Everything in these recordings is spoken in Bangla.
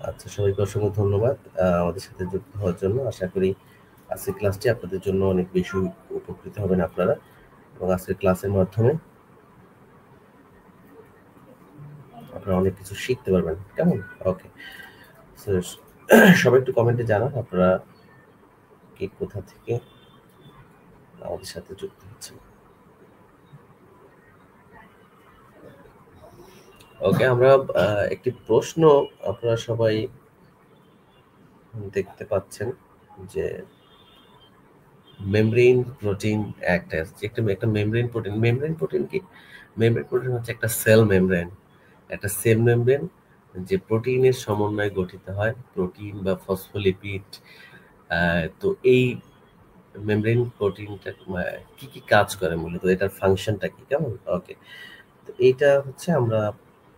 আচ্ছা, সবাইকে অসংখ্য ধন্যবাদ আমাদের সাথে যুক্ত হওয়ার জন্য। আশা করি আজকের ক্লাসটি আপনাদের জন্য অনেক বেশি উপকৃত হবেন আপনারা, এবং আজকের ক্লাসের মাধ্যমে আপনারা অনেক কিছু শিখতে পারবেন। কেমন? ওকে। সো সবাই একটু কমেন্টে জানান আপনারা কে কোথা থেকে আমাদের সাথে যুক্ত হচ্ছেন। ওকে, আমরা একটি প্রশ্ন আপনারা সবাই দেখতে পাচ্ছেন যে মেমব্রেন প্রোটিন অ্যাক্ট অ্যাজ একটা মেমব্রেন প্রোটিন কি? মেমব্রেন প্রোটিন হচ্ছে একটা সেল মেমব্রেন, একটা সেল মেমব্রেন যে প্রোটিনের সমন্বয়ে গঠিত হয়, প্রোটিন বা ফসফোলিপিড। তো এই মেমব্রেন প্রোটিনটা কি কি কাজ করে, মূলত এটার ফাংশনটা কি? কেমন? ওকে, তো এইটা হচ্ছে আমরা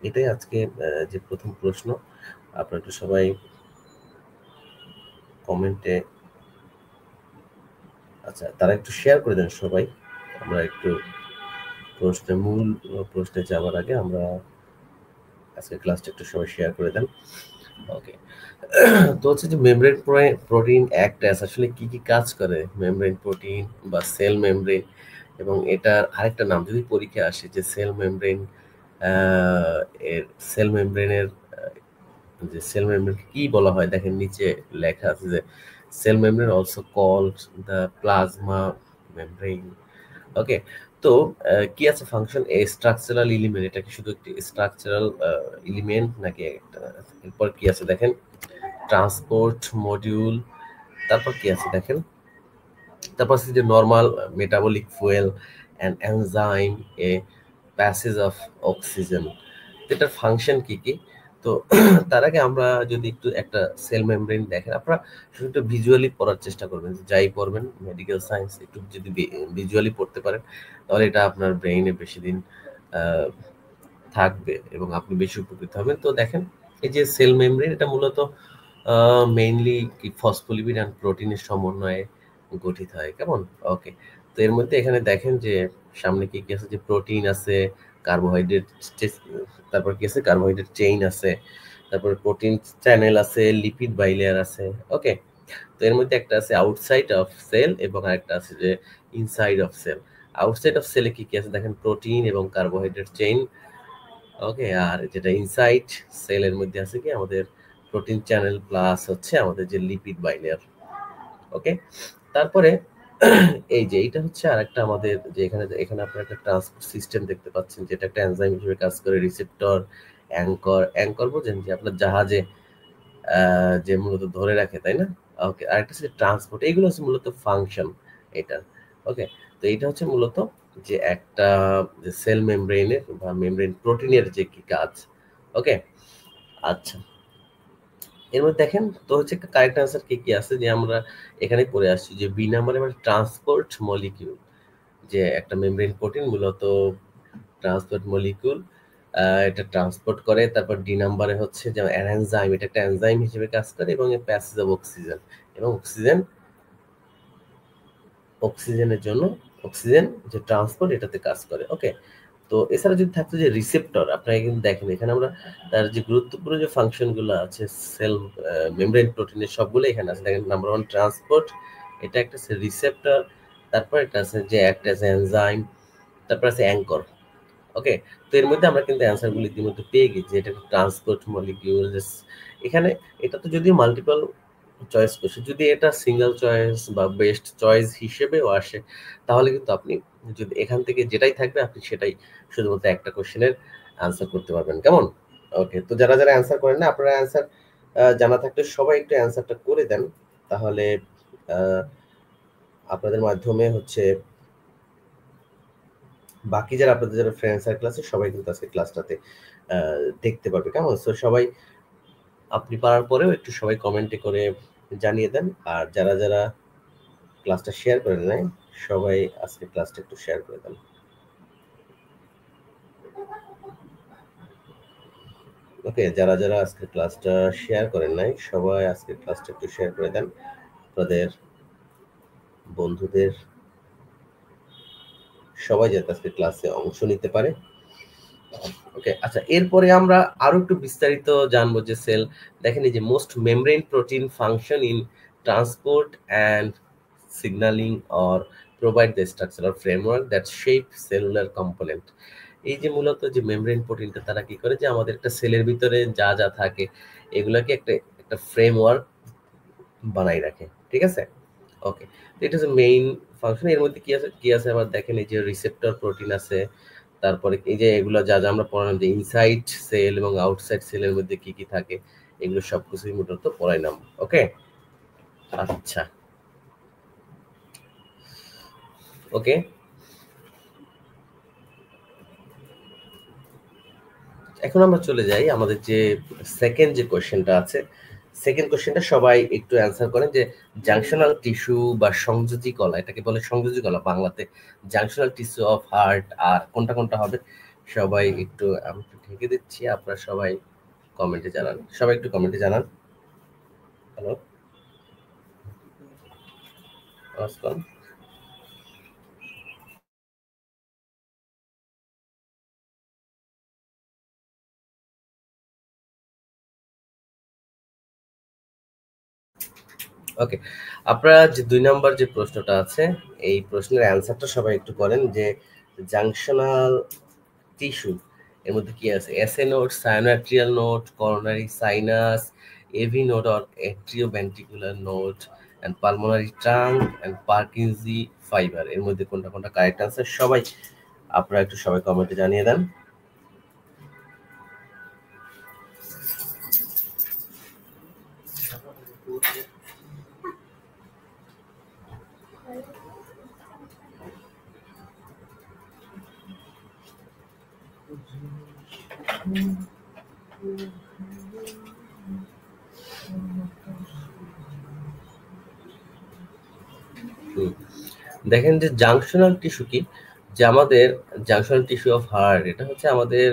এটাই আজকে যে প্রথম প্রশ্ন, আপনারা একটু সবাই কমেন্টে, আচ্ছা তারা একটু শেয়ার করে দেন সবাই। আমরা একটু মূল প্রশ্নে যাওয়ার আগে আমরা আজকে ক্লাসটা একটু সবাই শেয়ার করে দেন। ওকে, তো হচ্ছে যে মেমব্রেন প্রোটিন অ্যাক্ট অ্যাজ, আসলে কি কি কাজ করে মেমব্রেন প্রোটিন বা সেল মেমব্রেন, এবং এটার আরেকটা নাম যদি পরীক্ষা আসে যে সেল মেমব্রেন, এর সেল মেমব্রেনের যে সেল মেমব্রেন কি বলা হয়, দেখেন নিচে লেখা আছে যে cell membrane also called the plasma membrane. Okay, তো কি আছে ফাংশন? এ স্ট্রাকচারাল এলিমেন্ট, এটা কি শুধু একটি স্ট্রাকচারাল এলিমেন্ট নাকি একটা? এরপর কি আছে দেখেন, ট্রান্সপোর্ট মডিউল। তারপর কি আছে দেখেন, তারপর আছে যে normal metabolic fuel and enzyme, a passage of oxygen. এটার ফাংশন কি কি? তো তার আগে আমরা যদি একটু একটা সেল মেমব্রেন দেখেন, আপনারা শুধু একটু ভিজুয়ালি পড়ার চেষ্টা করবেন, যাই পড়বেন মেডিকেল সায়েন্স একটু যদি ভিজুয়ালি পড়তে পারেন তাহলে এটা আপনার ব্রেইনে বেশি দিন আহ, থাকবে এবং আপনি বেশি উপকৃত হবেন। তো দেখেন, এই যে সেল মেমব্রেন, এটা মূলত মেইনলি কি ফসফোলিপিড অ্যান্ড প্রোটিনের সমন্বয়ে গঠিত হয়। কেমন? ওকে, তো এর মধ্যে এখানে দেখেন যে সামনে কি কি আছে, যে প্রোটিন আছে, কার্বোহাইড্রেট, তারপর কি আছে কার্বোহাইড্রেট চেইন আছে, তারপর প্রোটিন চ্যানেল আছে, লিপিড বাইলেয়ার আছে। ওকে, তো এর মধ্যে একটা আছে আউটসাইড অফ সেল এবং আরেকটা আছে যে inside of cell. Outside of সেলে কি কি আছে দেখেন, প্রোটিন এবং কার্বোহাইড্রেট চেইন। ওকে, আর যেটা ইনসাইড সেলের মধ্যে আছে কি আমাদের প্রোটিন চ্যানেল প্লাস হচ্ছে আমাদের যে লিপিড বাইলেয়ার। ওকে, তারপরে এই যে এইটা হচ্ছে আরেকটা আমাদের যে এখানে এখানে আপনারা একটা ট্রান্সপোর্ট সিস্টেম দেখতে পাচ্ছেন, যেটা একটা এনজাইম হিসেবে কাজ করে, রিসেপ্টর, অ্যাঙ্কর। অ্যাঙ্কর বোঝেন যে আপনার জাহাজে যে মূলত ধরে রাখে, তাই না? ওকে, আরেকটা হচ্ছে ট্রান্সপোর্ট। এইগুলো হচ্ছে মূলত ফাংশন এটা। ওকে, তো এইটা হচ্ছে মূলত যে একটা যে সেল মেমব্রেনের বা মেমব্রেন প্রোটিনের যে কি কাজ। ওকে, আচ্ছা, এর মধ্যে দেখেন তো হচ্ছে কারেক্ট আনসার কি কি আছে, যে আমরা এখানে পড়ে আসছি যে বি নাম্বারে মানে ট্রান্সপোর্ট মলিকিউল, যে একটা মেমব্রেন প্রোটিন মূলত ট্রান্সপোর্ট মলিকিউল, এটা ট্রান্সপোর্ট করে। তারপর ডি নাম্বারে হচ্ছে যে এনজাইম, এটা একটা এনজাইম হিসেবে কাজ করে, এবং প্যাসেজ অফ অক্সিজেন, এবং অক্সিজেনের জন্য অক্সিজেন যে ট্রান্সপোর্ট এটাতে কাজ করে। ওকে, তো এছাড়া যদি থাকতো যে রিসেপ্টর, আপনারা কিন্তু দেখেন এখানে আমরা তার যে গুরুত্বপূর্ণ যে ফাংশনগুলো আছে সেল মেমব্রেন প্রোটিনের সবগুলো এখানে আছে। দেখেন নাম্বার ওয়ান ট্রান্সপোর্ট, এটা একটা আছে রিসেপ্টর, তারপর একটা আছে যে একটা আছে এনজাইম, তারপর আছে অ্যাঙ্কর। ওকে, তো এর মধ্যে আমরা কিন্তু অ্যান্সারগুলো ইতিমধ্যে পেয়ে গেছি, এটা ট্রান্সপোর্ট মলিকিউল। এখানে এটা তো যদিও মাল্টিপল চয়েস কোশ্চেন, যদি এটা সিঙ্গেল চয়েস বা বেস্ট চয়েস হিসেবেও আসে তাহলে কিন্তু আপনি যদি এখান থেকে যেটাই থাকবে আপনি সেটাই শুধুমাত্র একটা কোশ্চেনের আনসার করতে পারবেন। কেমন? ওকে, তো যারা যারা অ্যান্সার করেন না, আপনারা অ্যান্সার জানা থাকলে সবাই একটু অ্যান্সারটা করে দেন, তাহলে আহ, আপনাদের মাধ্যমে হচ্ছে বাকি যারা আপনাদের যারা ফ্রেন্ড সার্কেল আছে সবাই কিন্তু আজকে ক্লাসটাতে দেখতে পারবে। কেমন? সো সবাই আপনি পারার পরেও একটু সবাই কমেন্টে করে জানিয়ে দেন, আর যারা যারা ক্লাসটা শেয়ার করে নেয় সবাই আজকে ক্লাসটা একটু শেয়ার করে দেন। ওকে, যারা যারা আজকে ক্লাসটা শেয়ার করেন নাই সবাই আজকে ক্লাসটা একটু শেয়ার করে দেন আপনাদের বন্ধুদের, সবাই যাতে আজকে ক্লাসে অংশ নিতে পারে। ওকে, আচ্ছা, এরপরে আমরা আরো একটু বিস্তারিত জানবো যে সেল, দেখেন এই যে most membrane protein function in transport and signalling or provide the structural framework that shape cellular component. এই যে মূলত যে মেমব্রেন প্রোটিনটা তারা কি করে, যে আমাদের একটা সেলের ভিতরে যা যা থাকে এগুলাকে একটা একটা ফ্রেমওয়ার্ক বানাই রাখে, ঠিক আছে? ওকে, তো এটা হচ্ছে মেইন ফাংশন। এর মধ্যে কি আছে আবার দেখেন, এই যে রিসেপ্টর প্রোটিন আছে, তারপরে এই যে এগুলো যা যা আমরা পড়ালাম যে ইনসাইড সেল এবং আউটসাইড সেলের মধ্যে কি কি থাকে, এগুলো সবকিছুই মূলত পড়াইলাম। ওকে, আচ্ছা, ওকে, এখন আমরা চলে যাই আমাদের যে সেকেন্ড যে কোশ্চেনটা আছে। সেকেন্ড কোশ্চেনটা সবাই একটু অ্যান্সার করেন যে জাংশনাল টিস্যু বা সংযোজী কলা, এটাকে বলে সংযোজী কলা বাংলাতে, জাংশনাল টিস্যু অফ হার্ট, আর কোনটা কোনটা হবে সবাই একটু, আমি একটু ঢেকে দিচ্ছি, আপনারা সবাই কমেন্টে জানান, সবাই একটু কমেন্টে জানান। হ্যালো, নমস্কার। ওকে, আপনারা যে 2 নাম্বার যে প্রশ্নটা আছে এই প্রশ্নের অ্যান্সারটা সবাই একটু করেন যে জাংশনাল টিস্যু এর মধ্যে কি আছে, SA node, sinoatrial node, coronary sinus, AV node or atrioventricular node and pulmonary trunk and Purkinje fibre, এর মধ্যে কোনটা কোনটা কারেক্ট আনসার সবাই আপনারা একটু সবাই কমেন্টে জানিয়ে দেন। দেখেন যে জাংশনাল টিস্যু কি, যে আমাদের জাংশনাল টিস্যু অফ হার্ট, এটা হচ্ছে আমাদের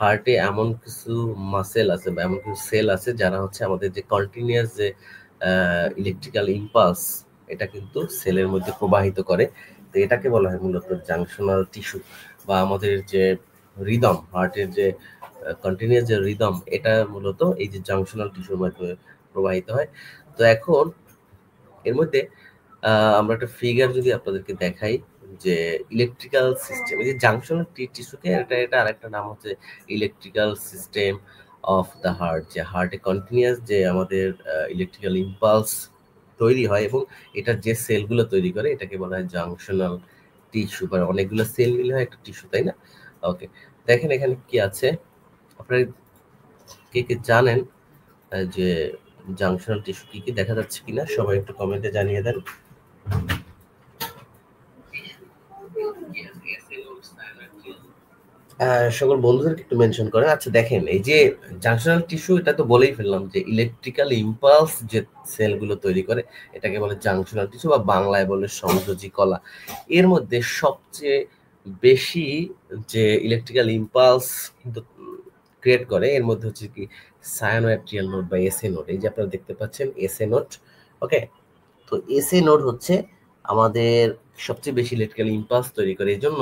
হার্টে এমন কিছু মাসেল আছে বা এমন কিছু সেল আছে যারা হচ্ছে আমাদের যে কন্টিনিউয়াস যে ইলেকট্রিক্যাল ইম্পালস এটা কিন্তু সেলের মধ্যে প্রবাহিত করে। তো এটাকে বলা হয় মূলত জাংশনাল টিস্যু, বা আমাদের যে রিদম, হার্টের যে কন্টিনিউয়াস যে রিদম, এটা মূলত এই যে জাংশনাল টিস্যুর মাধ্যমে প্রবাহিত হয়। তো এখন এর মধ্যে আমরা একটা ফিগার যদি আপনাদেরকে দেখাই, যে ইলেকট্রিক্যাল সিস্টেম, এই যে জাংশনাল টিস্যুকে, এটা আরেকটা নাম হচ্ছে electrical system of the heart, যে হার্টে কন্টিনিউয়াস যে আমাদের ইলেকট্রিক্যাল ইম্পালস তৈরি হয় এবং এটা যে সেলগুলো তৈরি করে এটাকে বলা হয় জাংশনাল টিস্যু, বা অনেকগুলো সেল মিলে হয় একটা টিস্যু, তাই না? ওকে, দেখেন এখানে কি আছে, আপনারা কে কে জানেন যে জাংশনাল টিস্যু কি কি, দেখা যাচ্ছে কিনা সবাই একটু কমেন্টে জানিয়ে দেন। সকল বন্ধুদেরকে একটু মেনশন করেন। আচ্ছা, দেখেন এই যে জাংশনাল টিস্যু, এটা তো বলেই ফেললাম যে ইলেকট্রিক্যাল ইম্পালস যে সেলগুলো তৈরি করে এটাকে বলে জাংশনাল টিস্যু, বা বাংলায় বলে সংযোজী কলা। এর মধ্যে সবচেয়ে বেশি যে ইলেকট্রিক্যাল ইম্পালস ক্রিয়েট করে এর মধ্যে হচ্ছে কি সায়ানোয়াট্রিয়াল নোড বা এসএ নোড, এই যে আপনারা দেখতে পাচ্ছেন এসএ নোড। ওকে, তো এসএ নোড হচ্ছে আমাদের সবচেয়ে বেশি ইলেকট্রিক্যাল ইম্পালস তৈরি করে। এই জন্য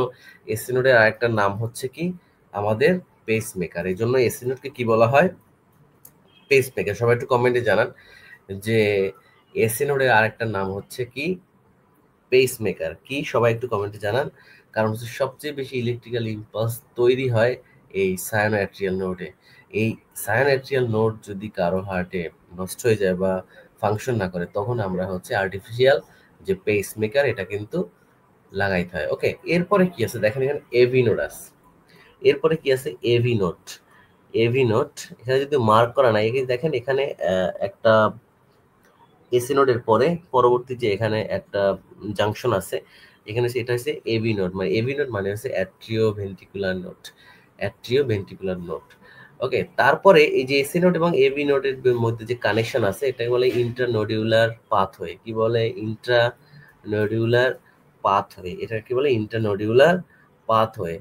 এসএ নোডের আরেকটা নাম হচ্ছে কি আমাদের পেস মেকার। এই জন্য এসএ নোডকে কি বলা হয়, পেস মেকার। সবাই একটু কমেন্টে জানান যে এসএ নোডের আরেকটা নাম হচ্ছে কি পেস মেকার কি, সবাই একটু কমেন্টে জানান। কারণ হচ্ছে সবচেয়ে বেশি ইলেকট্রিক্যাল ইম্পালস তৈরি হয় এই সায়ানোঅ্যাট্রিয়াল নোডে। এই সায়ানোঅ্যাট্রিয়াল নোড যদি কারো হার্টে নষ্ট হয়ে যায় বা ফাংশন না করে, তখন আমরা হচ্ছে আর্টিফিশিয়াল যে পেস মেকার এটা কিন্তু লাগাইতে হয়। ওকে, এরপরে কি আছে দেখেন, এখানে এভি নোড আছে। এরপরে কি আছে, এভি নোড। এভি নোড এখানে যদি মার্ক করা নাই, এখানে দেখেন এখানে একটা এসি নোডের পরে পরবর্তী যে এখানে একটা জাংশন আছে, এখানে এটা হচ্ছে এবি নোড, মানে এবি নোড মানে হচ্ছে atrioventricular node, atrioventricular node. Okay, তারপরে এই যে এসি নোড এবং এবি নোডের মধ্যে যে কানেকশন আছে এটাকে বলে ইন্টারনোডিউলার পাথওয়ে। কি বলে, ইন্ট্রানোডিউলার পাথওয়ে, এটা কি বলে ইন্টারনোডিউলার পাথওয়ে।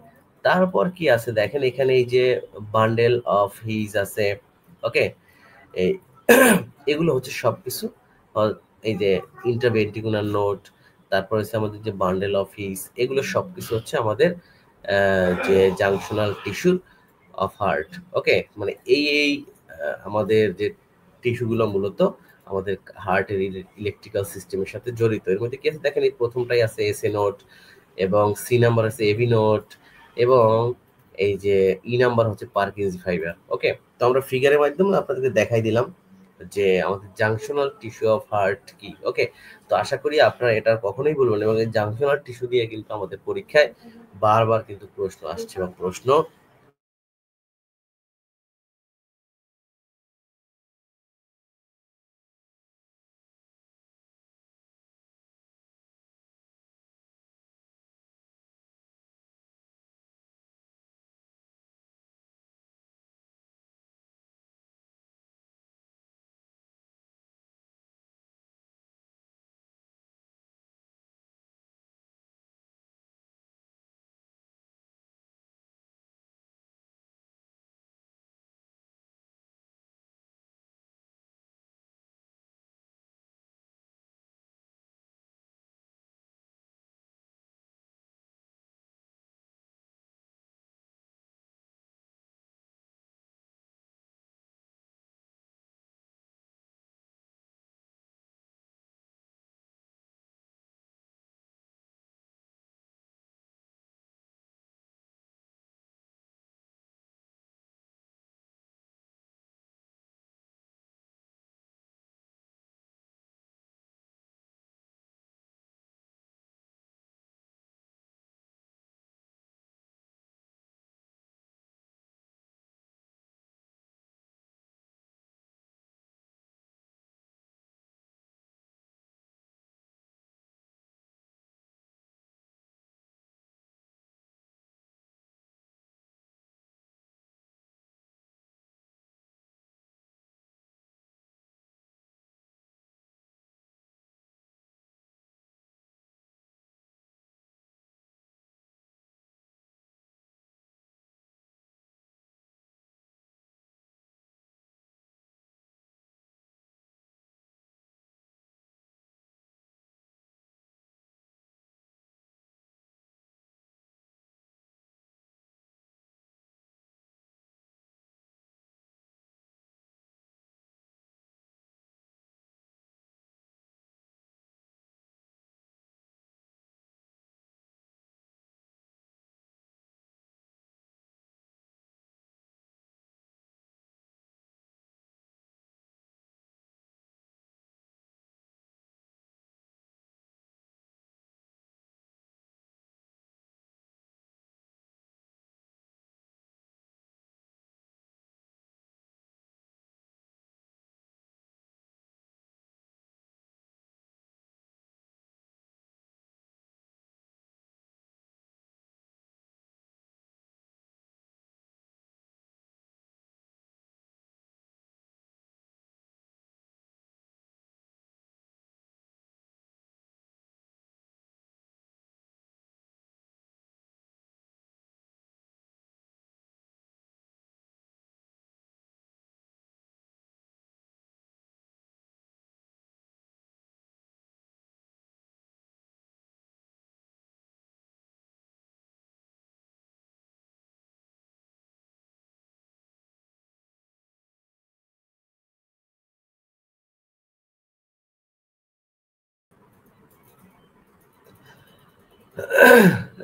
তারপর কি আছে দেখেন, এখানে এই যে বান্ডেল অফ হিজ আছে। ওকে, এই এগুলো হচ্ছে সবকিছু এই যে ইন্টারভেন্ট্রিকুলার নোড, তারপর হচ্ছে আমাদের যে বান্ডেল অফ হিস, এগুলো সবকিছু হচ্ছে আমাদের যে জাংশনাল টিস্যু অফ হার্ট। ওকে, মানে এই আমাদের যে টিস্যুগুলো মূলত আমাদের হার্টের ইলেকট্রিক্যাল সিস্টেমের সাথে জড়িত। এর মধ্যে কি আছে দেখেন, এই প্রথমটাই আছে এসএ নোড, এবং সি নাম্বার আছে এভি নোড, এবং এই যে ই নাম্বার হচ্ছে পারকিনজি ফাইবার। ওকে, তো আমরা ফিগারের মাধ্যমে আপনাদেরকে দেখাই দিলাম যে আমাদের জাংশনাল টিস্যু অফ হার্ট কি। ওকে, তো আশা করি আপনারা এটা কখনোই বলবেন, এবং এই জাংশনাল টিস্যু দিয়ে কিন্তু আমাদের পরীক্ষায় বারবার কিন্তু প্রশ্ন আসছে, এবং প্রশ্ন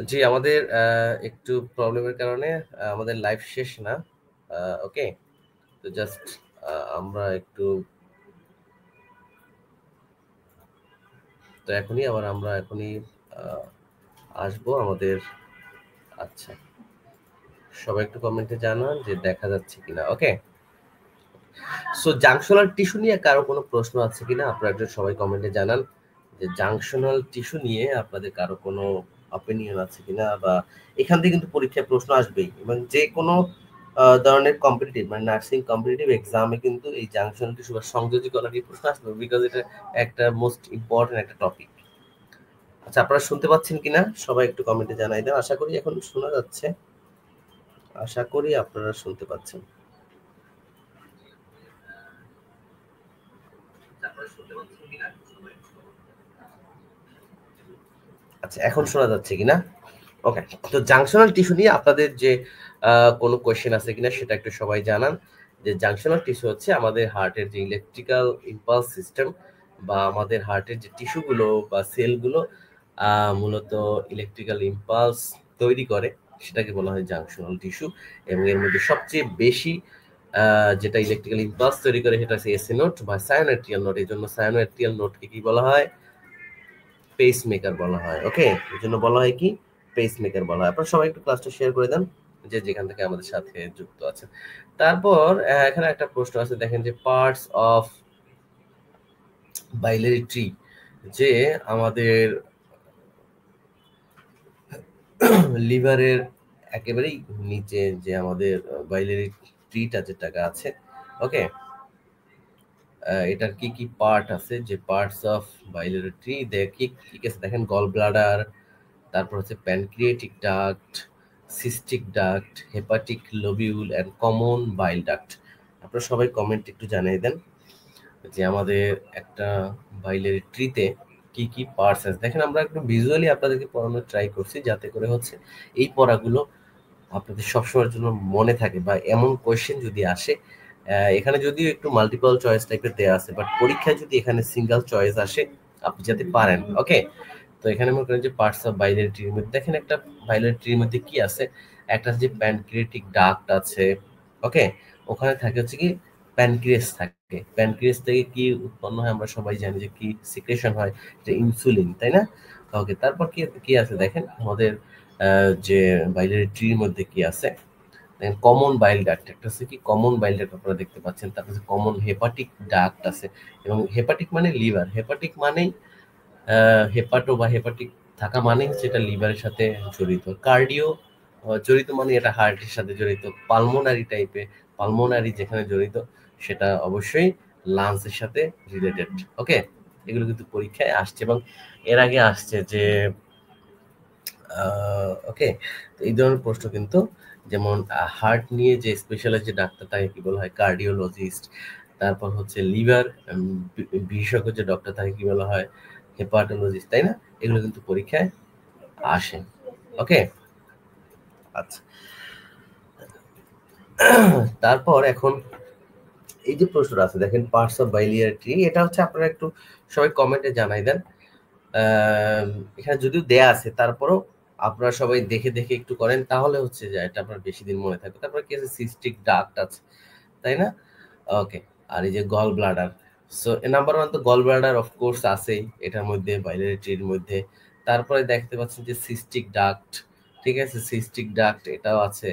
জি, আমাদের একটু প্রবলেমের কারণে আমাদের লাইভ শেষ না। ওকে, তো জাস্ট আমরা একটু, তো আমরা এখনই আহ, আসবো আমাদের। আচ্ছা, সবাই একটু কমেন্টে জানান যে দেখা যাচ্ছে কিনা। ওকে, সো জাংশনাল টিস্যু নিয়ে কারো কোনো প্রশ্ন আছে কিনা আপনারা একটু সবাই কমেন্টে জানান যে জাংশনাল টিস্যু নিয়ে আপনাদের কারো কোনো অপিনিয়ন আছে কিনা, বা এখান থেকে কিন্তু পরীক্ষায় প্রশ্ন আসবেই, এবং যে কোনো ধরনের কম্পিটিটিভ মানে নার্সিং কম্পিটিটিভ এক্সামে কিন্তু এই জাংশনাল টিস্যু বা সংযোজী কলা নিয়ে প্রশ্ন আসবে, বিকজ এটা একটা মোস্ট ইম্পর্টেন্ট একটা টপিক। আচ্ছা, আপনারা শুনতে পাচ্ছেন কিনা সবাই একটু কমেন্টে জানাই দেন। আশা করি এখন শোনা যাচ্ছে, আশা করি আপনারা শুনতে পাচ্ছেন। আচ্ছা, এখন শোনা যাচ্ছে কিনা? ওকে, তো জাংশনাল টিস্যু নিয়ে আপনাদের যে কোনো কোয়েশ্চেন আছে কিনা সেটা একটু সবাই জানান। যে জাংশনাল টিস্যু হচ্ছে আমাদের হার্টের যে ইলেকট্রিক্যাল ইম্পালস সিস্টেম বা আমাদের হার্টের যে টিস্যুগুলো বা সেলগুলো মূলত ইলেকট্রিক্যাল ইম্পালস তৈরি করে, সেটাকে বলা হয় জাংশনাল টিস্যু। এবং এর মধ্যে সবচেয়ে বেশি যেটা ইলেকট্রিক্যাল ইম্পালস তৈরি করে সেটা হচ্ছে এসি নোড বা সায়োনার্টিয়াল নোড। এই জন্য সায়োনার্টিয়াল নোডকে কি বলা হয়? পেসমেকার বলা হয়। ওকে, এর জন্য বলা হয় কি? পেসমেকার বলা হয়। আপনারা সবাই একটু ক্লাসটা শেয়ার করে দেন যে যেখান থেকে আমাদের সাথে যুক্ত আছেন। তারপর এখানে একটা প্রশ্ন আছে, দেখেন যে পার্টস অফ বাইলারি ট্রি, যে আমাদের লিভারের একেবারেই নিচে যে আমাদের বাইলারি ট্রিটা যেটা আছে, ওকে, এটার কি কি পার্ট আছে, যে পার্টস অফ বাইলারি ট্রি কি কি আছে দেখেন, গল ব্লাডার, তারপর হচ্ছে pancreatic duct, cystic duct, hepatic lobule and common bile duct. আপনারা সবাই কমেন্ট একটু জানিয়ে দেন যে আমাদের একটা বাইলারি ট্রিতে কি কি পার্টস আছে। দেখেন আমরা একটু ভিজুয়ালি আপনাদেরকে পড়ানোর ট্রাই করছি, যাতে করে হচ্ছে এই পড়াগুলো আপনাদের সবসময়ের জন্য মনে থাকে, বা এমন কোয়েশ্চেন যদি আসে, এখানে যদিও একটু মাল্টিপল চয়েস টাইপের দেওয়া আছে, বাট পরীক্ষায় যদি এখানে সিঙ্গেল চয়েস আসে আপনি যাতে পারেন। ওকে, তো এখানে মনে করেন যে পার্টস অফ বাইলারি ট্রির মধ্যে দেখেন একটা বাইলারি ট্রির মধ্যে কি আছে, একটা যে প্যানক্রিয়েটিক ডাক্ট আছে। ওকে, ওখানে থাকে হচ্ছে কি প্যানক্রিয়াস থাকে। প্যানক্রিয়াস থেকে কি উৎপন্ন হয় আমরা সবাই জানি, যে কি সিক্রেশন হয়, যে ইনসুলিন, তাই না? ওকে, তারপর কি কি আছে দেখেন আমাদের যে বাইলারি ট্রির মধ্যে কি আছে, কমন বাইল ডাক্ট একটা আছে, কি কমন বাইল ডাক্ট আপনারা দেখতে পাচ্ছেন। তারপর কমন হেপাটিক ডাক্ট আছে, এবং হেপাটিক মানে লিভার, হেপাটিক মানেই হেপাটো বা হেপাটিক থাকা মানে যেটা লিভারের সাথে জড়িত। কার্ডিও জড়িত মানে এটা হার্টের সাথে জড়িত। পালমোনারি টাইপে, পালমোনারি যেখানে জড়িত সেটা অবশ্যই লাংসের সাথে রিলেটেড। ওকে, এগুলো কিন্তু পরীক্ষায় আসছে এবং এর আগে আসছে যে ওকে, তো এই ধরনের প্রশ্ন কিন্তু, যেমন হার্ট নিয়ে যে স্পেশালাইজ যে ডাক্তার তাকে কি বলা হয়? কার্ডিওলজিস্ট। তারপর হচ্ছে লিভার বিশেষজ্ঞ যে ডক্টর তাকে কি বলা হয়? হেপাটোলজিস্ট, তাই না? এগুলো কিন্তু পরীক্ষায় আসে। ওকে, আচ্ছা, তারপর এখন এই যে প্রশ্নটা আছে দেখেন, পার্টস অফ বাইলিয়ারি ট্রি, এটা হচ্ছে আপনারা একটু সবাই কমেন্টে জানাই দেন। এখানে যদিও দেয়া আছে, তারপরও আপনারা সবাই দেখে দেখে একটু করেন, তাহলে হচ্ছে যে এটা আপনার বেশি দিন মনে থাকবে। তারপরে কি আছে? সিস্টিক ডাক্ট আছে, তাই না? ওকে, আর এই যে gallbladder. So number one তো গল ব্লাডার অফকোর্স আছেই এটার মধ্যে, বাইলারি ট্রির মধ্যে। তারপরে দেখতে পাচ্ছেন যে সিস্টিক ডাক্ট, ঠিক আছে, সিস্টিক ডাক্ট এটাও আছে।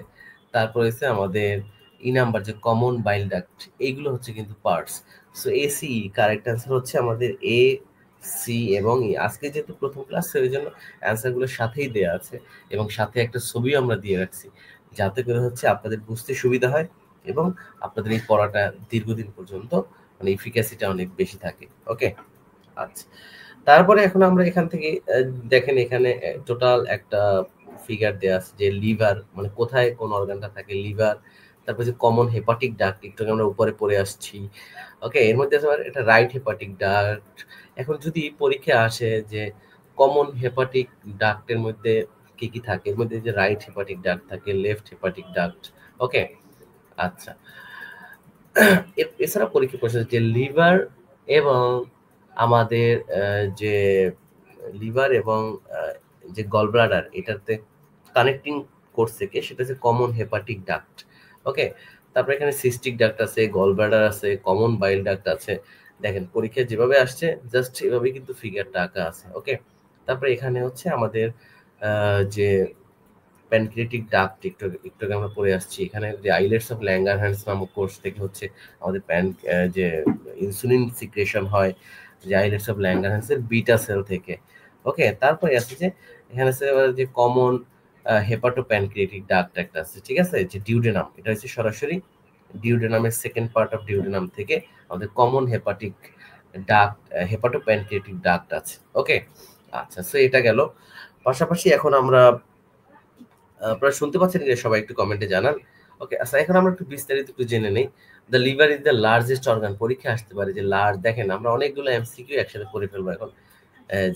তারপরে হচ্ছে আমাদের নাম্বার যে কমন বাইল ডাক্ট, এইগুলো হচ্ছে কিন্তু parts. So AC correct answer হচ্ছে আমাদের এ, সি এবং ই। আজকে যেহেতু প্রথম ক্লাস, ওই জন্য অ্যান্সারগুলোর সাথেই দেওয়া আছে এবং সাথে একটা ছবিও আমরা দিয়ে রাখছি, যাতে করে হচ্ছে আপনাদের বুঝতে সুবিধা হয় এবং আপনাদের এই পড়াটা দীর্ঘদিন পর্যন্ত মানে ইফিকাসিটা অনেক বেশি থাকে। ওকে, আচ্ছা, তারপরে এখন আমরা এখান থেকে দেখেন এখানে টোটাল একটা ফিগার দেওয়া আছে, যে লিভার মানে কোথায় কোন অর্গানটা থাকে, লিভার। তারপর যে কমন হেপাটিক ডাক্ট, একটু আমরা উপরে পড়ে আসছি। ওকে, এর মধ্যে আছে এটা রাইট হেপাটিক ডাক্ট। এখন যদি পরীক্ষা আসে যে কমন হেপাটিক ডাক্টের মধ্যে কি কি থাকে, এর মধ্যে যে রাইট হেপাটিক ডাক্ট থাকে, লেফট হেপাটিক ডাক্ট। ওকে, আচ্ছা, এছাড়া পরীক্ষা প্রশ্ন যে লিভার এবং আমাদের যে লিভার এবং যে গল ব্লাডার এটাতে কানেক্টিং করছে কে, সেটা হচ্ছে কমন হেপাটিক ডাক্ট। ওকে, তারপরে এখানে সিস্টিক ডাক্ট আছে, গল ব্লাডার আছে, কমন বাইল ডাক্ট আছে। দেখেন পরীক্ষায় যেভাবে আসছে জাস্ট এভাবেই কিন্তু ফিগারটা আঁকা আছে। ওকে, তারপরে এখানে হচ্ছে আমাদের যে প্যানক্রিয়েটিক ডাক্ট, একটু একটু আগে আমরা পড়ে আসছি। এখানে যে আইলেটস অফ ল্যাঙ্গারহ্যান্স নামক কোর্স থেকে হচ্ছে আমাদের যে ইনসুলিন সিক্রেশন হয় যে আইলেটস অফ ল্যাঙ্গারহ্যান্সের বিটা সেল থেকে। ওকে, তারপরে আছে যে এখানে আছে যে কমন হেপাটো প্যানক্রিয়েটিক ডাক্ট একটা আছে, ঠিক আছে, যে ডিউডেনাম, এটা হচ্ছে সরাসরি ডিউডেনামের সেকেন্ড পার্ট অফ ডিউডেনাম থেকে আমাদের common hepatic duct, hepato pancreatic duct আছে। ওকে, আচ্ছা, সো এটা গেল। পাশাপাশি এখন আমরা, আপনারা শুনতে পাচ্ছেন যে সবাই একটু কমেন্টে জানান। ওকে, আচ্ছা, এখন আমরা একটু বিস্তারিত একটু জেনে নেই। The liver is the largest organ, পরীক্ষা আসতে পারে যে লার্জ, দেখেন আমরা অনেকগুলো এমসিকিউ একসাথে করে ফেলবো এখন।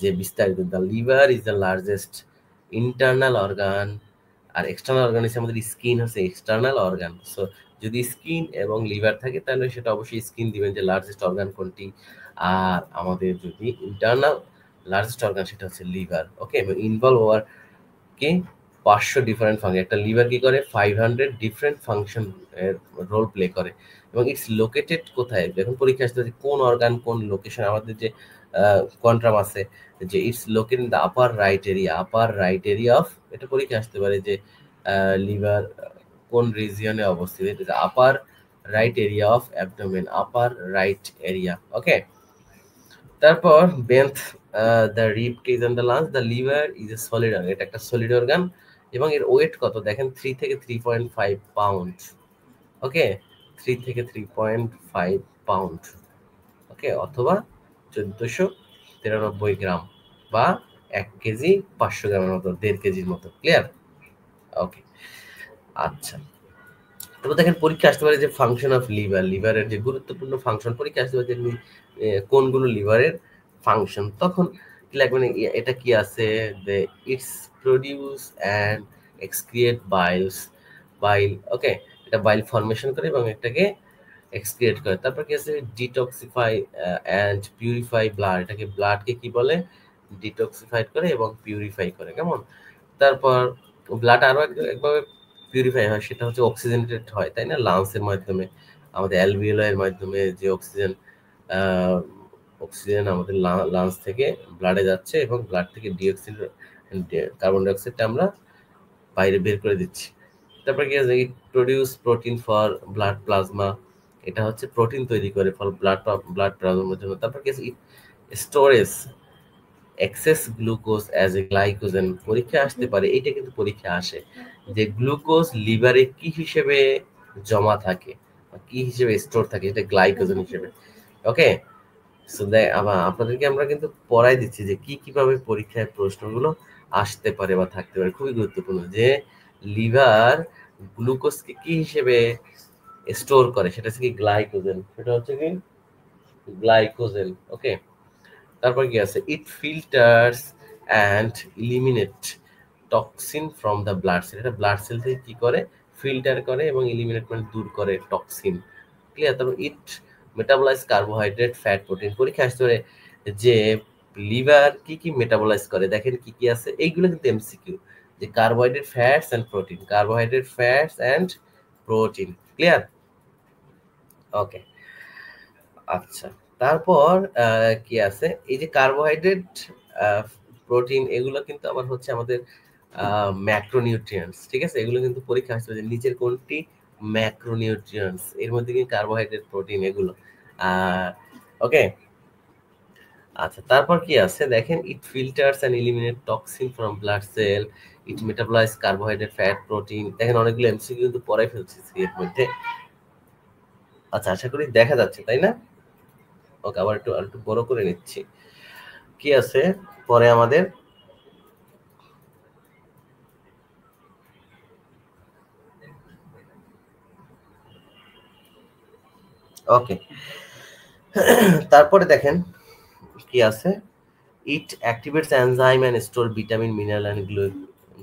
যে বিস্তারিত, the liver is the largest internal organ, আর এক্সটার্নাল অর্গান হচ্ছে আমাদের স্কিন হচ্ছে এক্সটার্নাল অর্গান। সো যদি স্কিন এবং লিভার থাকে তাহলে সেটা অবশ্যই স্কিন দিবেন যে লার্জেস্ট অর্গান কোনটি, আর আমাদের যদি ইন্টারনাল লার্জেস্ট অর্গান সেটা হচ্ছে লিভার। ওকে, এবং ইনভলভ হওয়ার কি 500 ডিফারেন্ট ফাংশন, একটা লিভার কি করে 500 ডিফারেন্ট ফাংশন এর রোল প্লে করে। এবং ইটস লোকেটেড কোথায়, যখন পরীক্ষা আসতে যে কোন অর্গান কোন লোকেশন, আমাদের যে কোয়ান্টাম আছে যে it's located in the upper right area of, এটা পরীক্ষা আসতে পারে যে লিভার কোন রিজিয়নে অবস্থিত, it is upper right area of abdomen, upper right area. Okay, তারপর beneath the rib cage and the lungs, the liver is a solid organ, এটা একটা সলিড অর্গান এবং এর ওয়েট কত দেখেন 3 থেকে 3.5 পাউন্ড। ওকে, 3 থেকে 3.5 পাউন্ড। ওকে, অথবা 1493 গ্রাম বা 1 কেজি 500 গ্রামের মতো, 1.5 কেজির মতো। ক্লিয়ার? ওকে, আচ্ছা। তবে দেখেন পরীক্ষা আসতে পারে যে ফাংশন অফ লিভার, লিভারের যে গুরুত্বপূর্ণ ফাংশন, পরীক্ষা আসতে পারে যে কোনগুলো লিভারের ফাংশন, তখন কি লাগবে না, এটা কি আছে যে ইটস প্রডিউস অ্যান্ড এক্সক্রিয়েট বাইল। ওকে, এটা বাইল ফর্মেশন করে এবং এটাকে এক্সক্রিয়েট করে। তারপর কি আছে ডিটক্সিফাই অ্যান্ড পিউরিফাই ব্লাড, এটাকে ব্লাডকে কি বলে ডিটক্সিফাইড করে এবং পিউরিফাই করে। কেমন? তারপর ব্লাড আরো একভাবে পিউরিফাই হয়, সেটা হচ্ছে অক্সিজেনেটেড হয়, তাই না, লাংসের মাধ্যমে, আমাদের অ্যালভিওলার মাধ্যমে যে অক্সিজেন আমাদের লাংস থেকে ব্লাডে যাচ্ছে এবং ব্লাড থেকে কার্বন ডাইঅক্সাইডটা আমরা বাইরে বের করে দিচ্ছি। তারপর কি আছে it produce protein for blood plasma, এটা হচ্ছে প্রোটিন তৈরি করে ফর ব্লাড প্লাজমার জন্য। তারপর কি আছে storage excess glucose as a glycogen, পরীক্ষা আসতে পারে, এইটা কিন্তু পরীক্ষা আসে যে গ্লুকোজ লিভারে কি হিসেবে জমা থাকে বা কি হিসেবে স্টোর থাকে, এটা গ্লাইকোজেন হিসেবে। ওকে, সো আপনাদেরকে আমরা কিন্তু পড়াই দিচ্ছি যে কি কিভাবে পরীক্ষায় প্রশ্নগুলো আসতে পারে বা থাকতে পারে, খুবই গুরুত্বপূর্ণ যে লিভার গ্লুকোজকে কি হিসেবে স্টোর করে, সেটা হচ্ছে কি গ্লাইকোজেন, সেটা হচ্ছে কি গ্লাইকোজেন। ওকে, তারপর কি আছে it filters and eliminate toxin from the blood cell, এটা ব্লাড সেল থেকে কি করে ফিল্টার করে এবং ইলিমিনেট মানে দূর করে টক্সিন। ক্লিয়ার? তারপর ইট মেটাবলাইজ কার্বোহাইড্রেট ফ্যাট প্রোটিন, পরীক্ষা আসতে পারে যে লিভার কি কি মেটাবলাইজ করে, দেখেন কি কি আছে, এইগুলো কিন্তু এমসিকিউ, যে carbohydrate fats and protein, carbohydrate fats and protein. Clear? Okay, আচ্ছা। তারপর কি আছে এই যে কার্বোহাইড্রেট, প্রোটিন, এগুলো কিন্তু আবার হচ্ছে আমাদের ম্যাক্রোনিউট্রিয়েন্টস। ঠিক আছে, এগুলো কিন্তু পরীক্ষা আসবে যে নিচের কোনটি ম্যাক্রোনিউট্রিয়েন্টস, এর মধ্যে কিন্তু কার্বোহাইড্রেট প্রোটিন এগুলো। ওকে, আচ্ছা। তারপর কি আছে দেখেন it filters and eliminate toxin from blood cell, it metabolize carbohydrate fat protein. দেখেন অনেকগুলো এমসিকিউ কিন্তু পড়াই ফেলছি এর মধ্যে। আচ্ছা, আশা করি দেখা যাচ্ছে, তাই না? ওকে, আবার একটু বড় করে নিচ্ছি। কি আছে পরে আমাদের, ওকে, তারপরে দেখেন কি আছে it activates enzyme and store vitamin mineral and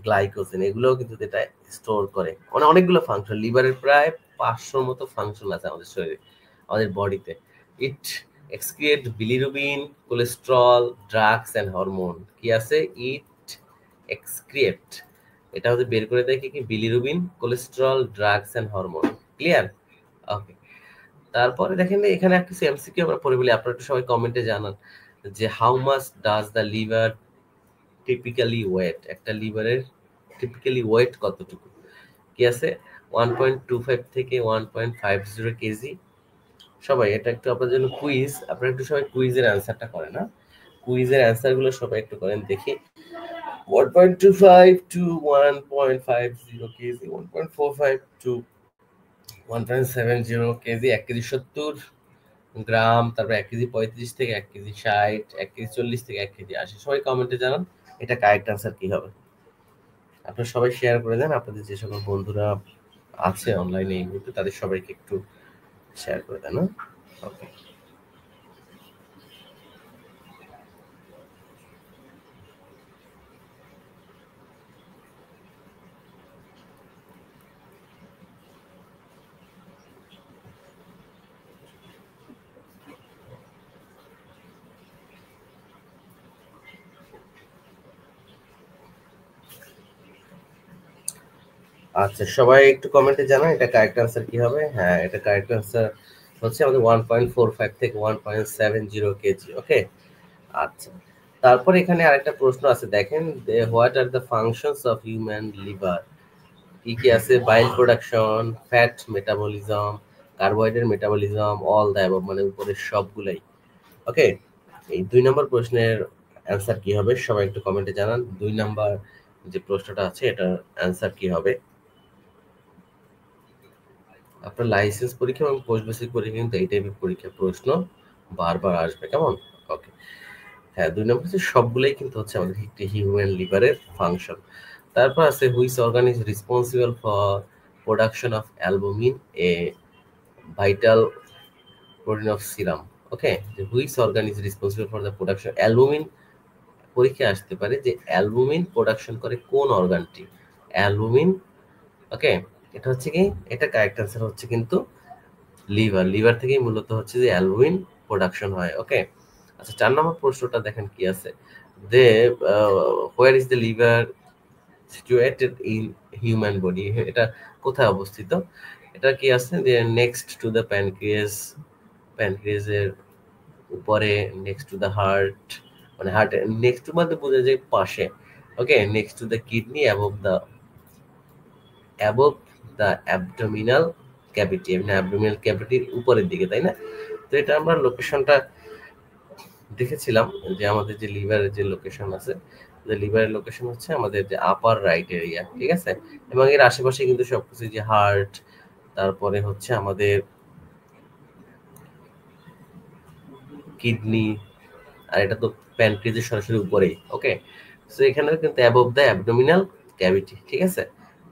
glycogen, এগুলোও কিন্তু এটা স্টোর করে। অনেকগুলো ফাংশন, লিভারের প্রায় 500 মতো ফাংশন আছে আমাদের শরীরে, আমাদের বডিতে। It excrete bilirubin, cholesterol, drugs and hormone. কি আছে ইট এক্সক্রিয়েট, এটা হচ্ছে বের করে দেয় কি কি bilirubin, cholesterol, drugs and hormone. Clear? Okay, তারপরে দেখেন এখানে একটা এমসিকিউ আমরা পড়ে বলি, আপনারা একটু সবাই কমেন্টে জানান যে how much does the liver typically weigh, একটা লিভারের টিপিক্যালি ওয়েট কতটুকু। কি আছে 1.25 থেকে 1.50 কেজি। সবাই এটা একটু আপনার জন্য কুইজ, আপনারা একটু সবাই কুইজের অ্যান্সারটা করেন না, কুইজের অ্যান্সারগুলো সবাই একটু করেন দেখি। 1.25 to 1.50 KG, 1.45 to 1.70 KG, 1 KG 70 গ্রাম, তারপর 1 কেজি 35 থেকে 1 কেজি 60, 1 কেজি 40 থেকে 1 কেজি 80। সবাই কমেন্টে জানান এটা কারেক্ট আনসার কি হবে। আপনারা সবাই শেয়ার করে দেন, আপনাদের যে সকল বন্ধুরা আছে অনলাইনে এই মুহূর্তে তাদের সবাইকে একটু শেয়ার করে দেন। ওকে, আচ্ছা, সবাই একটু কমেন্টে জানান এটা কারেক্ট আনসার কি হবে। হ্যাঁ, এটা কারেক্ট আনসার হচ্ছে আমাদের 1.45 থেকে 1.70 কেজি। ওকে, আচ্ছা। তারপর এখানে আরেকটা প্রশ্ন আছে, দেখেন, what are the functions of human liver. কি কি আছে? Bile production, fat metabolism, carbohydrate metabolism, all the above, মানে উপরের সবগুলাই। ওকে, এই 2 নম্বর প্রশ্নের অ্যান্সার কি হবে সবাই একটু কমেন্টে জানান। 2 নম্বর যে প্রশ্নটা আছে এটার অ্যান্সার কি হবে। আপনার লাইসেন্স পরীক্ষা এবং পোস্ট বেসিক পরীক্ষা কিন্তু এই টাইপের পরীক্ষা প্রশ্ন বারবার আসবে, কেমন? ওকে, হ্যাঁ, 2 নম্বর হচ্ছে সবগুলোই কিন্তু হচ্ছে আমাদের একটি হিউম্যান লিভারের ফাংশন। তারপর আছে which organ is responsible for production of albumin, a vital protein of serum. Okay, যে which organ is responsible for the production albumin, পরীক্ষায় আসতে পারে যে অ্যালবুমিন প্রোডাকশন করে কোন অর্গানটি, অ্যালবুমিন। ওকে, এটা হচ্ছে কি, এটা কারেক্ট আনসার হচ্ছে কিন্তু লিভার। লিভার থেকেই মূলত হচ্ছে যে অ্যালবুমিন প্রোডাকশন হয়। ওকে, আচ্ছা, 4 নম্বর প্রশ্নটা দেখেন কি আছে। They where is the liver situated in human body, এটা কোথায় অবস্থিত? এটা কি আছে যে নেক্সট টু দ্য প্যানক্রিয়াস, প্যানক্রিয়াসের উপরে, নেক্সট টু দ্য হার্ট, মানে হার্ট নেক্সট টু মানে বোঝা যায় পাশে। Okay, next to the kidney, above the abdominal cavity, মানে অ্যাবডোমিনাল ক্যাভিটির উপরের দিকে, তাই না? তো এটা আমরা লোকেশনটা দেখেছিলাম যে আমাদের যে লিভারের যে লোকেশন আছে, যে লিভারের লোকেশন হচ্ছে আমাদের যে আপার রাইট এরিয়া, ঠিক আছে? এবং এর আশেপাশে কিন্তু সবকিছু, যে হার্ট, তারপরে হচ্ছে আমাদের কিডনি, আর এটা তো প্যানক্রিয়াসের সরাসরি উপরেই। ওকে, সো এখানেও কিন্তু অ্যাবভ দ্য অ্যাবডোমিনাল ক্যাভিটি, ঠিক আছে?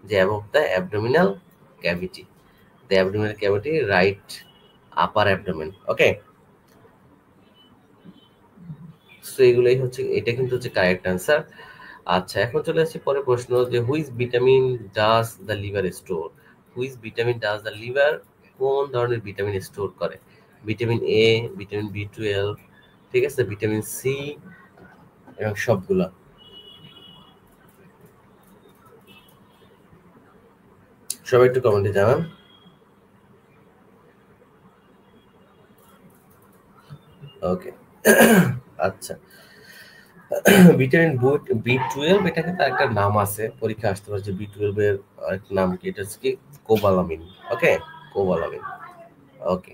যে above the abdominal cavity, the abdominal cavity, right upper abdomen. Okay, so এগুলোই হচ্ছে, এটা কিন্তু হচ্ছে কারেক্ট অ্যান্সার। আচ্ছা, এখন চলে আসছি পরের প্রশ্ন, যে which vitamin does the liver store, which vitamin does the liver, কোন ধরনের ভিটামিন স্টোর করে? ভিটামিন এ, ভিটামিন বি 12, ঠিক আছে, ভিটামিন সি, এবং সবগুলা। সবাই একটু কমেন্টে জানান। ওকে, আচ্ছা, ভিটামিন বি 12, এটা কিন্তু একটা নাম আছে, পরীক্ষা আসতে পারে যে বি 12 এর আরেকটা নাম কি, এটা হচ্ছে কি কোবালামিন। ওকে, কোবালামিন। ওকে,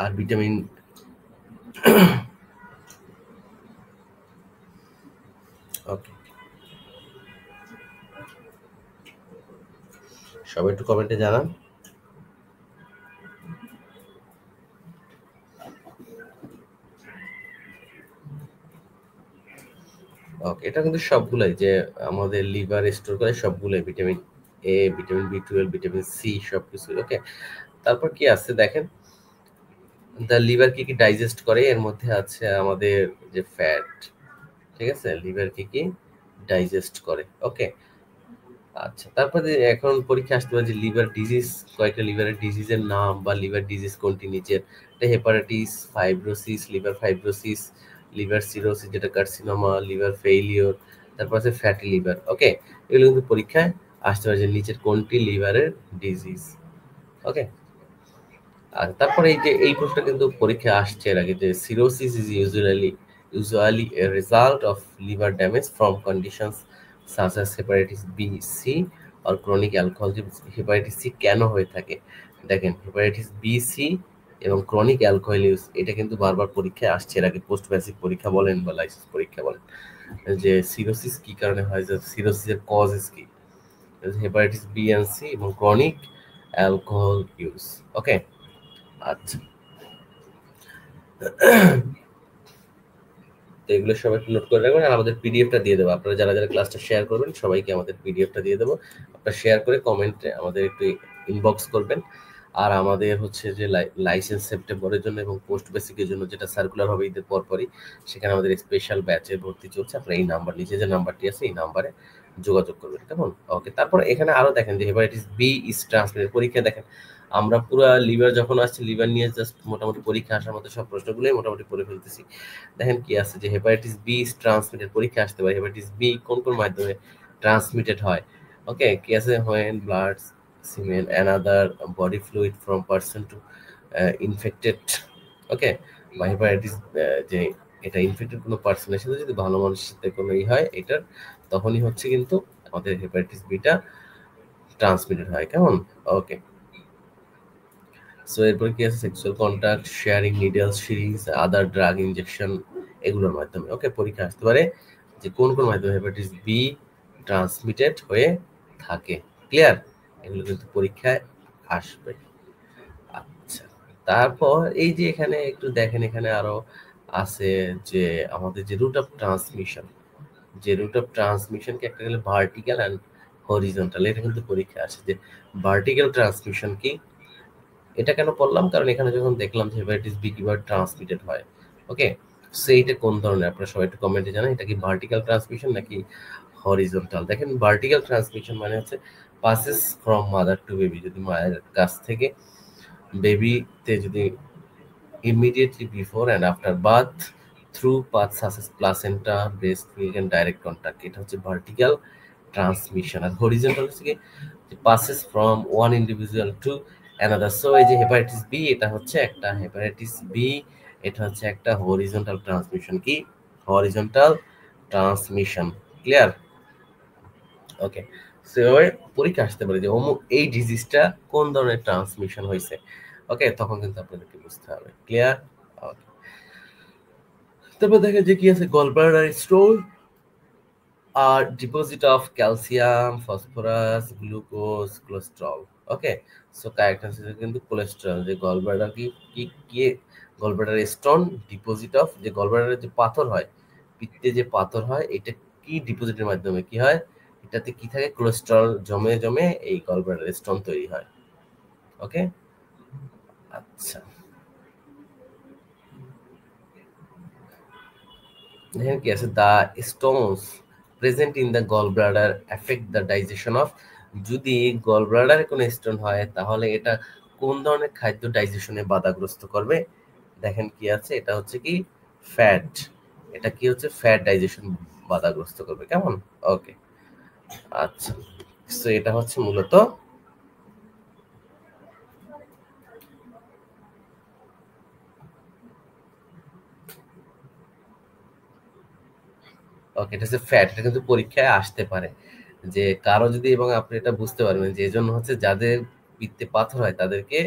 আর ভিটামিন, ওকে, সবাই একটু কমেন্টে জানান। ওকে, এটা কিন্তু সবগুলাই যে আমাদের লিভার স্টোর করে, সবগুলাই vitamin A, vitamin B 12, vitamin C, সবকিছু। ওকে, তারপর কি আছে দেখেন, দ্য লিভার কি কি ডাইজেস্ট করে, এর মধ্যে আছে আমাদের যে ফ্যাট, ঠিক আছে? লিভার কি কি ডাইজেস্ট করে। ওকে, আচ্ছা, তারপরে এখন পরীক্ষা আসতে পারে যে লিভার ডিজিজ, কয়েকটা লিভারের ডিজিজের নাম, বা লিভার ডিজিজ কোনটি নিচের, hepatitis, fibrosis, liver fibrosis, liver cirrhosis যেটা কার্সিনোমা, লিভার ফেইলিওর, তারপর আছে ফ্যাটি লিভার। ওকে, এগুলো কিন্তু পরীক্ষায় আসতে পারে যে নিচের কোনটি লিভারের ডিজিজ। ওকে, আর তারপরে এই যে এই প্রশ্নটা কিন্তু পরীক্ষায় আসছে এর আগে, যে cirrhosis is usually a result of liver damage from conditions such as hepatitis B, C or chronic alcoholism। Hepatitis C কেন হয়ে থাকে? দেখেন, হেপাটাইটিস বি, সি এবং ক্রনিক অ্যালকোহল ইউজ, এটা কিন্তু বারবার পরীক্ষায় আসছে এর আগে, পোস্ট বেসিক পরীক্ষা বলেন বা লাইসেন্স পরীক্ষা বলেন, যে সিরোসিস কি কারণে হয়, যে সিরোসিসের কজেস কি, হেপাটাইটিস বি এন্ড সি এবং ক্রনিক অ্যালকোহল ইউজ। ওকে, আচ্ছা, তো এগুলো সবাই একটু নোট করে রাখবেন, আর আমাদের পিডিএফটা দিয়ে দেবো, আপনারা যারা যারা ক্লাসটা শেয়ার করবেন সবাইকে আমাদের পিডিএফটা দিয়ে দেবো। আপনারা শেয়ার করে কমেন্টে আমাদের একটু ইনবক্স করবেন। আর আমাদের হচ্ছে যে লাইসেন্স সেপ্টেম্বরের জন্য এবং পোস্ট বেসিকের জন্য যেটা সার্কুলার হবে ঈদের পরপরই, সেখানে আমাদের স্পেশাল ব্যাচে ভর্তি চলছে। আপনারা এই নাম্বার, নিচে যে নাম্বারটি আছে এই নাম্বারে যোগাযোগ করবেন, কেমন? ওকে, তারপর এখানে আরো দেখেন যে হেপাটাইটিস বি ইজ ট্রান্সমিটেড। পরীক্ষা দেখেন আমরা পুরো লিভার যখন আসছে, লিভার নিয়ে জাস্ট মোটামুটি পরীক্ষা আসার মতো সব প্রশ্নগুলোই মোটামুটি পড়ে ফেলতেছি। দেখেন কি আছে যে হেপাটাইটিস বি ইজ ট্রান্সমিটেড, পরীক্ষা আসতে পারে হেপাটাইটিস বি কোন কোন মাধ্যমে ট্রান্সমিটেড হয়। ওকে, কি আছে, when blood, semen and other body fluid from person to infected. Okay, বা হেপাটাইটিস যে এটা ইনফেক্টেড কোনো পার্সনের সাথে যদি ভালো মানুষের সাথে কোনো হয় এটার, তখনই হচ্ছে কিন্তু আমাদের হেপাটাইটিস বিটা ট্রান্সমিটেড হয়, কেমন? ওকে, সো এরপর কি আছে, sexual contact, sharing needles, syringes, other drug injection, এগুলোর মাধ্যমে। ওকে, পরীক্ষা আসতে পারে যে কোন কোন মাধ্যমে হেপাটাইটিস বি ট্রান্সমিটেড হয়ে থাকে। ক্লিয়ার? এগুলো কিন্তু পরীক্ষায় আসবে। আচ্ছা, তারপর এই যে এখানে একটু দেখেন, এখানে আরো আছে যে আমাদের যে রুট অফ ট্রান্সমিশন, যে রুট অফ ট্রান্সমিশনকে একটা গেলে ভার্টিক্যাল অ্যান্ড হরিজন্টাল, এটা কিন্তু পরীক্ষা আসে যে ভার্টিক্যাল ট্রান্সমিশন কি। এটা কেন বললাম, কারণ এখানে যখন দেখলাম যে হেপাটাইটিস বি কিভাবে ট্রান্সমিটেড হয়। ওকে, সো এইটা কোন ধরনের, আপনারা সবাই একটু কমেন্টে জানান, এটা কি ভার্টিক্যাল ট্রান্সমিশন নাকি হরিজন্টাল। দেখেন ভার্টিক্যাল ট্রান্সমিশন মানে হচ্ছে passes from mother to baby, যদি মায়ের কাছ থেকে বেবিতে যদি immediately before and after birth through paths such as placenta, breast milk and direct contact, এটা হচ্ছে ভার্টিক্যাল ট্রান্সমিশন। আর হরিজন্টাল হচ্ছে কি passes from one individual to another। So এই যে হেপাটাইটিস বি, এটা হচ্ছে একটা হেপাটাইটিস বি, এটা হচ্ছে একটা হরিজন্টাল ট্রান্সমিশন, কি হরিজন্টাল ট্রান্সমিশন। ক্লিয়ার? ওকে, সো এবার পরীক্ষা আসতে পারে যে অমুক এই ডিজিজটা কোন ধরনের ট্রান্সমিশন হয়েছে। ওকে, তখন কিন্তু আপনাদেরকে বুঝতে হবে। ক্লিয়ার? ওকে, তারপর দেখেন যে কি আছে, গলব্লাডার স্টোন আর deposit of calcium, phosphorus, glucose, cholesterol. Okay, so characteristic কিন্তু কোলেস্ট্রল, যে গলব্লাডার কি কি কি গলব্লাডার স্টোন, ডিপোজিট অফ, যে গলব্লাডারের যে পাথর হয়, পিত্তে যে পাথর হয়, এটা কি ডিপোজিটের মাধ্যমে কি হয়, এটাতে কি থাকে, কোলেস্ট্রল জমে জমে এই গলব্লাডার স্টোন তৈরি হয়। ওকে, আচ্ছা, দেখেন কি আছে, the stones present in the gall bladder effect the digestion of. যদি গল ব্লাডারে কোনো স্টোন হয় তাহলে এটা কোন ধরনের খাদ্য ডাইজেশনে বাধাগ্রস্ত করবে। দেখেন কি আছে, এটা হচ্ছে কি ফ্যাট, এটা কি হচ্ছে ফ্যাট ডাইজেশন বাধাগ্রস্ত করবে, কেমন? ওকে, আচ্ছা, সো এটা হচ্ছে মূলত, ওকে, এটা হচ্ছে ফ্যাট, এটা কিন্তু পরীক্ষায় আসতে পারে যে কারো যদি, এবং আপনি এটা বুঝতে পারবেন যে এজন্য হচ্ছে যাদের পিত্তে পাথর হয় তাদেরকে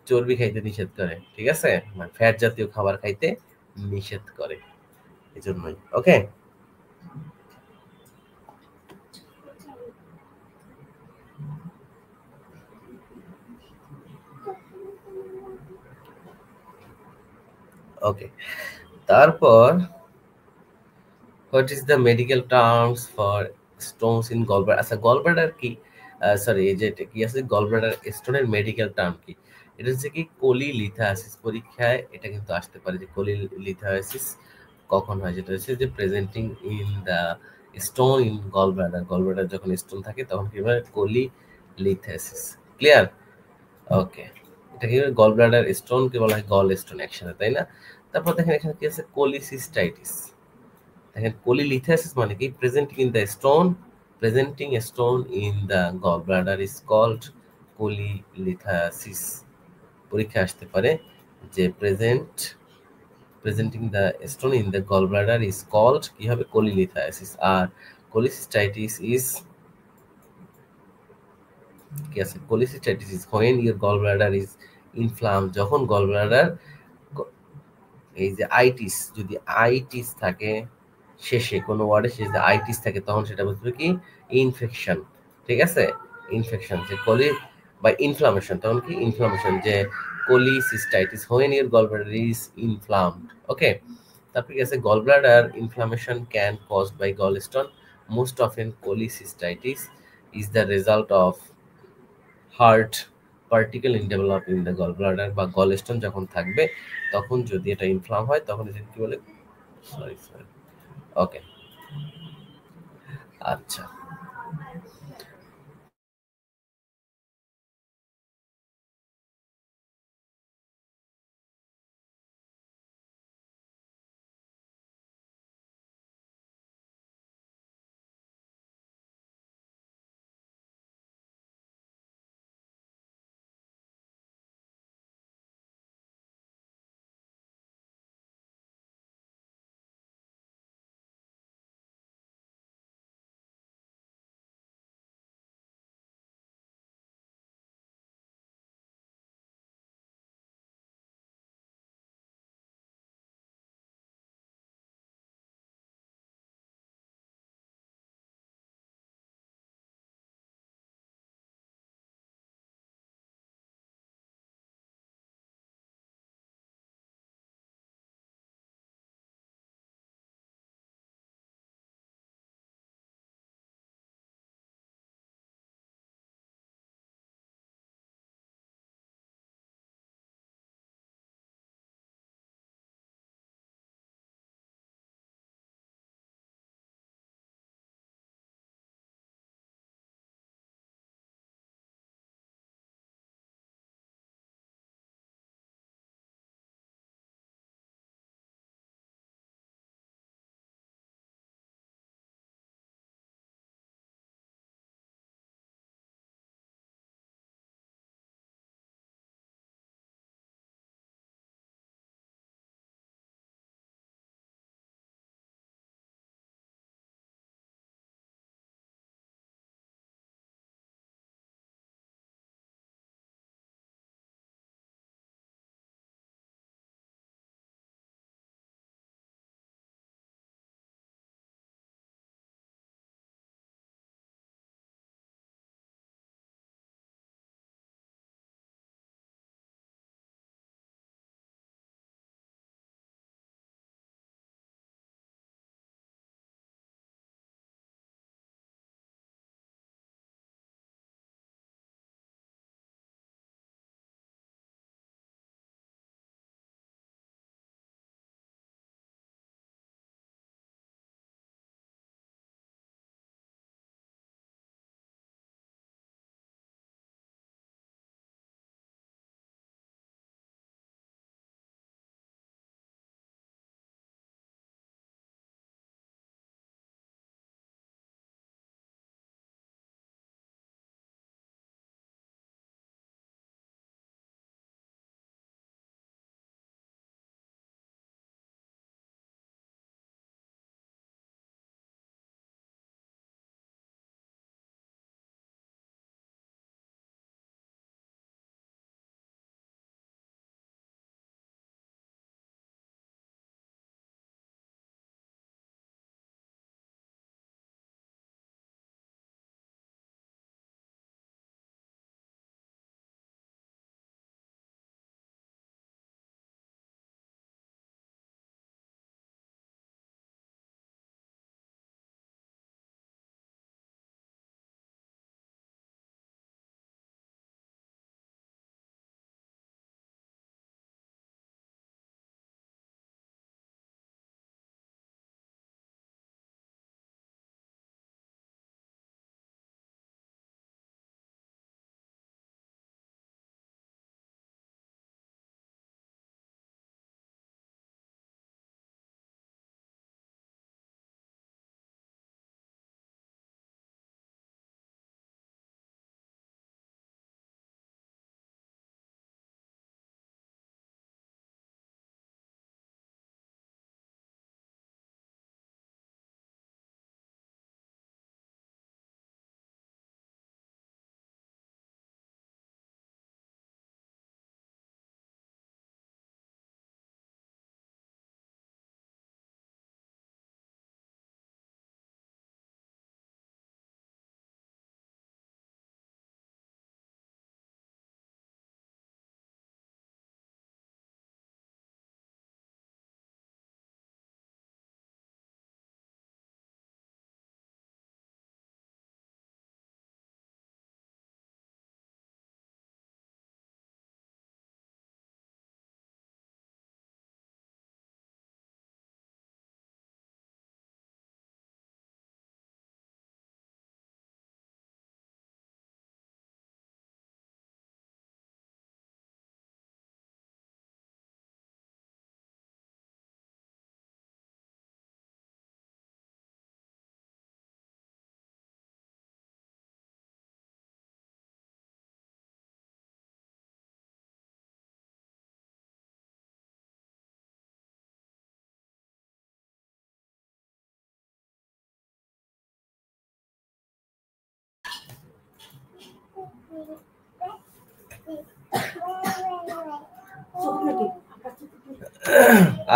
চর্বি খাইতে নিষেধ করে, ঠিক আছে, মানে ফ্যাট জাতীয় খাবার খাইতে নিষেধ করে, এজন্যই। ওকে, ওকে, তারপর what is the medical terms for Stones in gallbladder. আচ্ছা, গলব্লাডার কি, সরি, এই যে এটা কি আছে, গলব্লাডার স্টোনের মেডিকেল টার্ম কি, এটা হচ্ছে কি কোলিলিথায়াসিস। পরীক্ষায় এটা কিন্তু আসতে পারে যে কোলিলিথায়াসিস কখন হয়, যেটা হচ্ছে যে presenting in the stone in gallbladder, gallbladder যখন স্টোন থাকে তখন কি হয়, কোলিলিথায়াসিস। ক্লিয়ার? ওকে, এটা কি গলব্লাডার স্টোন কে বলা হয় গল স্টোন একসাথে, তাই না? তারপর দেখেন এখানে কি আছে, কোলিসিস্টাইটিস। দেখেন কোলিলিথাসিস মানে কি, presenting in the stone, presenting a stone in the gall bladder is called cholelithiasis. পরীক্ষা আসতে পারে যে presenting the stone in the gall bladder is called কি হবে, কোলিলিথাসিস। আর কোলিসিস্টাইটিস ইজ কি আছে, cholecystitis is when your gall bladder is inflamed, যখন গল ব্লাডার, এই যে আইটিস, যদি আইটিস থাকে শেষে কোনো ওয়ার্ডে শেষে আইটিস থাকে তখন সেটা বুঝবে কি ইনফেকশন, ঠিক আছে, ইনফেকশন, যে কলি বা ইনফ্লামেশন, তখন কি ইনফ্লামেশন, যে cholecystitis when your gall bladder is inflamed. Okay, তারপর কি আছে, gall bladder inflammation can caused by gall stone, most often cholecystitis is the result of hard particle in develop in the gall bladder, বা গল স্টোন যখন থাকবে তখন যদি এটা ইনফ্লাম হয় তখন এটা কি বলে, সরি সরি, ওকে, আচ্ছা,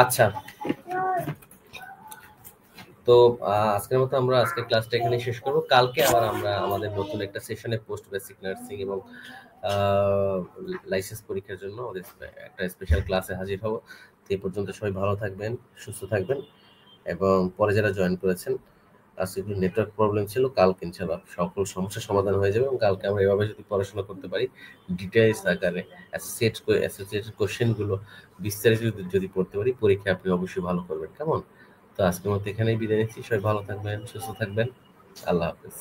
আচ্ছা, তো আজকের মতো আমরা আজকে ক্লাসটা এখানে শেষ করব। কালকে আবার আমরা আমাদের নতুন একটা সেশনে পোস্ট বেসিক নার্সিং এবং লাইসেন্স পরীক্ষার জন্য আমাদের একটা স্পেশাল ক্লাসে হাজির হব। তো এই পর্যন্ত সবাই ভালো থাকবেন, সুস্থ থাকবেন, এবং পরে যারা জয়েন করেছেন, আজকে একটু নেটওয়ার্ক প্রবলেম ছিল, কালকে ইনশাআল্লাহ সকল সমস্যার সমাধান হয়ে যাবে, এবং কালকে আমরা এভাবে যদি পড়াশোনা করতে পারি ডিটেইলস আকারে অ্যাসোসিয়েটেড কোশ্চেনগুলো বিস্তারিত যদি পড়তে পারি, পরীক্ষা আপনি অবশ্যই ভালো করবেন। কেমন? তো আজকের মতো এখানেই বিদায় নিচ্ছি। সবাই ভালো থাকবেন, সুস্থ থাকবেন। আল্লাহ হাফেজ।